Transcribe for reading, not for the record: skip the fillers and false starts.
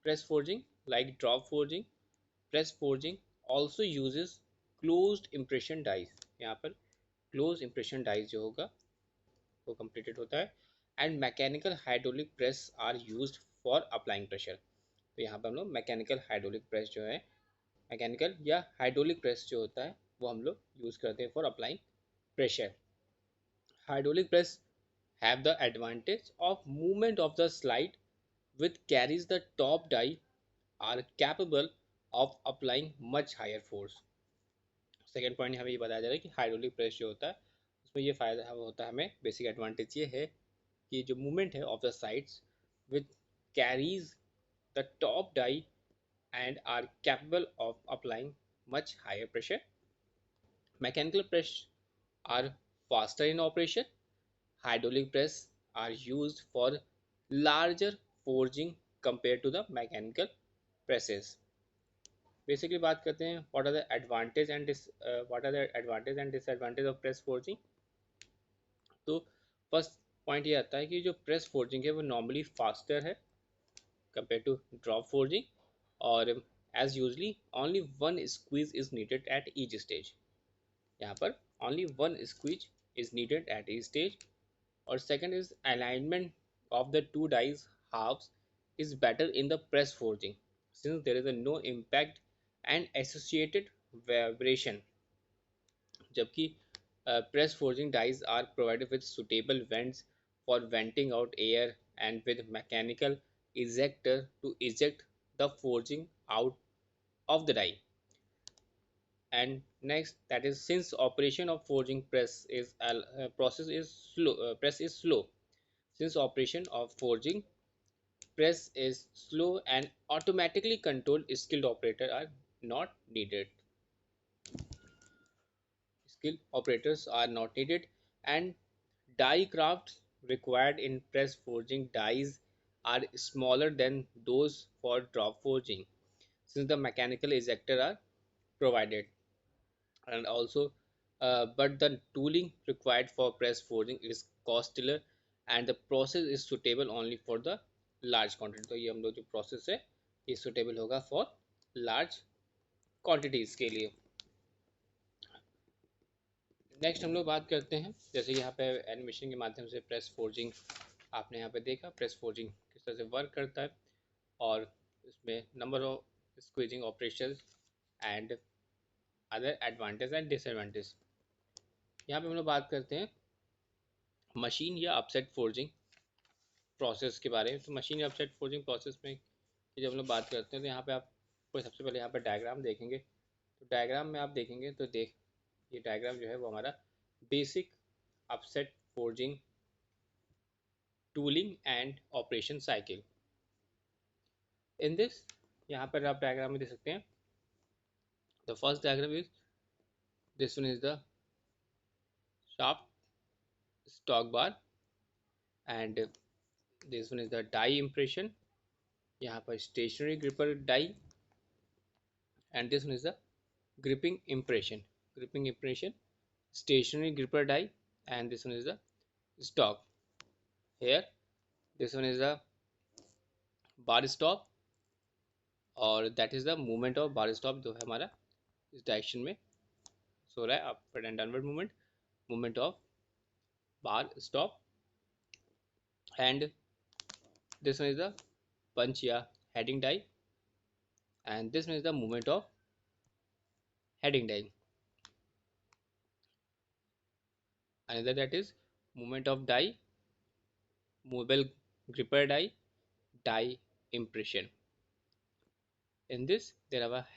press forging like drop forging. Press forging also uses closed impression dies. यहाँ पर closed impression dies जो होगा वो completed होता है. And mechanical hydraulic press are used for applying pressure. तो यहाँ पर हम लोग मैकेनिकल हाइड्रोलिक प्रेस जो है, मैकेनिकल या हाइड्रोलिक प्रेस जो होता है वो हम लोग यूज़ करते हैं for applying pressure. Hydraulic press have the advantage of movement of the slide which carries the top die are capable of applying much higher force. Second point हमें ये बताया जा रहा है कि हाइड्रोलिक प्रेस जो होता है उसमें ये फ़ायदा होता है, हमें बेसिक एडवांटेज ये है कि जो मूवमेंट है of the sides which carries the top die and are capable of applying much higher pressure. Mechanical press are faster in operation. Hydraulic press are used for larger forging compared to the mechanical presses. Basically बात करते हैं what are the advantage and disadvantage of press forging. तो first point ये आता है कि जो press forging है वो नॉर्मली फास्टर है compared to drop forging, और as usually only one squeeze is needed at each stage. यहाँ पर only one squeeze is needed at each stage. और second is alignment of the two dies halves is better in the press forging since there is a no impact and associated vibration, जबकि press forging dies are provided with suitable vents for venting out air and with mechanical ejector to eject the forging out of the die. And next, that is, since operation of forging press is process is slow, press is slow. Since operation of forging press is slow and automatically controlled, skilled operator are not needed. Skilled operators are not needed, and die crafts required in press forging dies are smaller than those for drop forging since the mechanical ejector are provided. And also but the tooling required for press forging is costlier and the process is suitable only for the large quantity. तो ये हम लोग जो process है ये suitable होगा for large quantities के लिए. नेक्स्ट हम लोग बात करते हैं, जैसे यहाँ पे एनिमेशन के माध्यम से प्रेस फोर्जिंग आपने यहाँ पे देखा, प्रेस फोर्जिंग किस तरह से वर्क करता है और इसमें number of squeezing operation and other advantage and disadvantage. यहाँ पे हम लोग बात करते हैं मशीन या अपसेट फोर्जिंग प्रोसेस के बारे में. तो मशीन या अपसेट फोर्जिंग प्रोसेस में जब हम लोग बात करते हैं तो यहाँ पे आपको सबसे पहले यहाँ पर डायग्राम देखेंगे. तो डायग्राम में आप देखेंगे तो ये डायग्राम जो है वो हमारा basic upset forging tooling and operation cycle. In this यहाँ पर आप डायग्राम में देख सकते हैं. The first diagram is this one is the shaft stock bar and this one is the die impression. यहाँ पर stationary gripper die and this one is the gripping impression. Gripping impression, stationary gripper die, and this one is the stock. Here this one is the bar stop और that is the movement of bar stop जो है हमारा इस direction में सो रहा है, upward and downward movement, movement of bar stop. And this one is the punch या heading die and this one is the movement of heading die. Another that is movement of die, movable gripper die, die impression. In this there are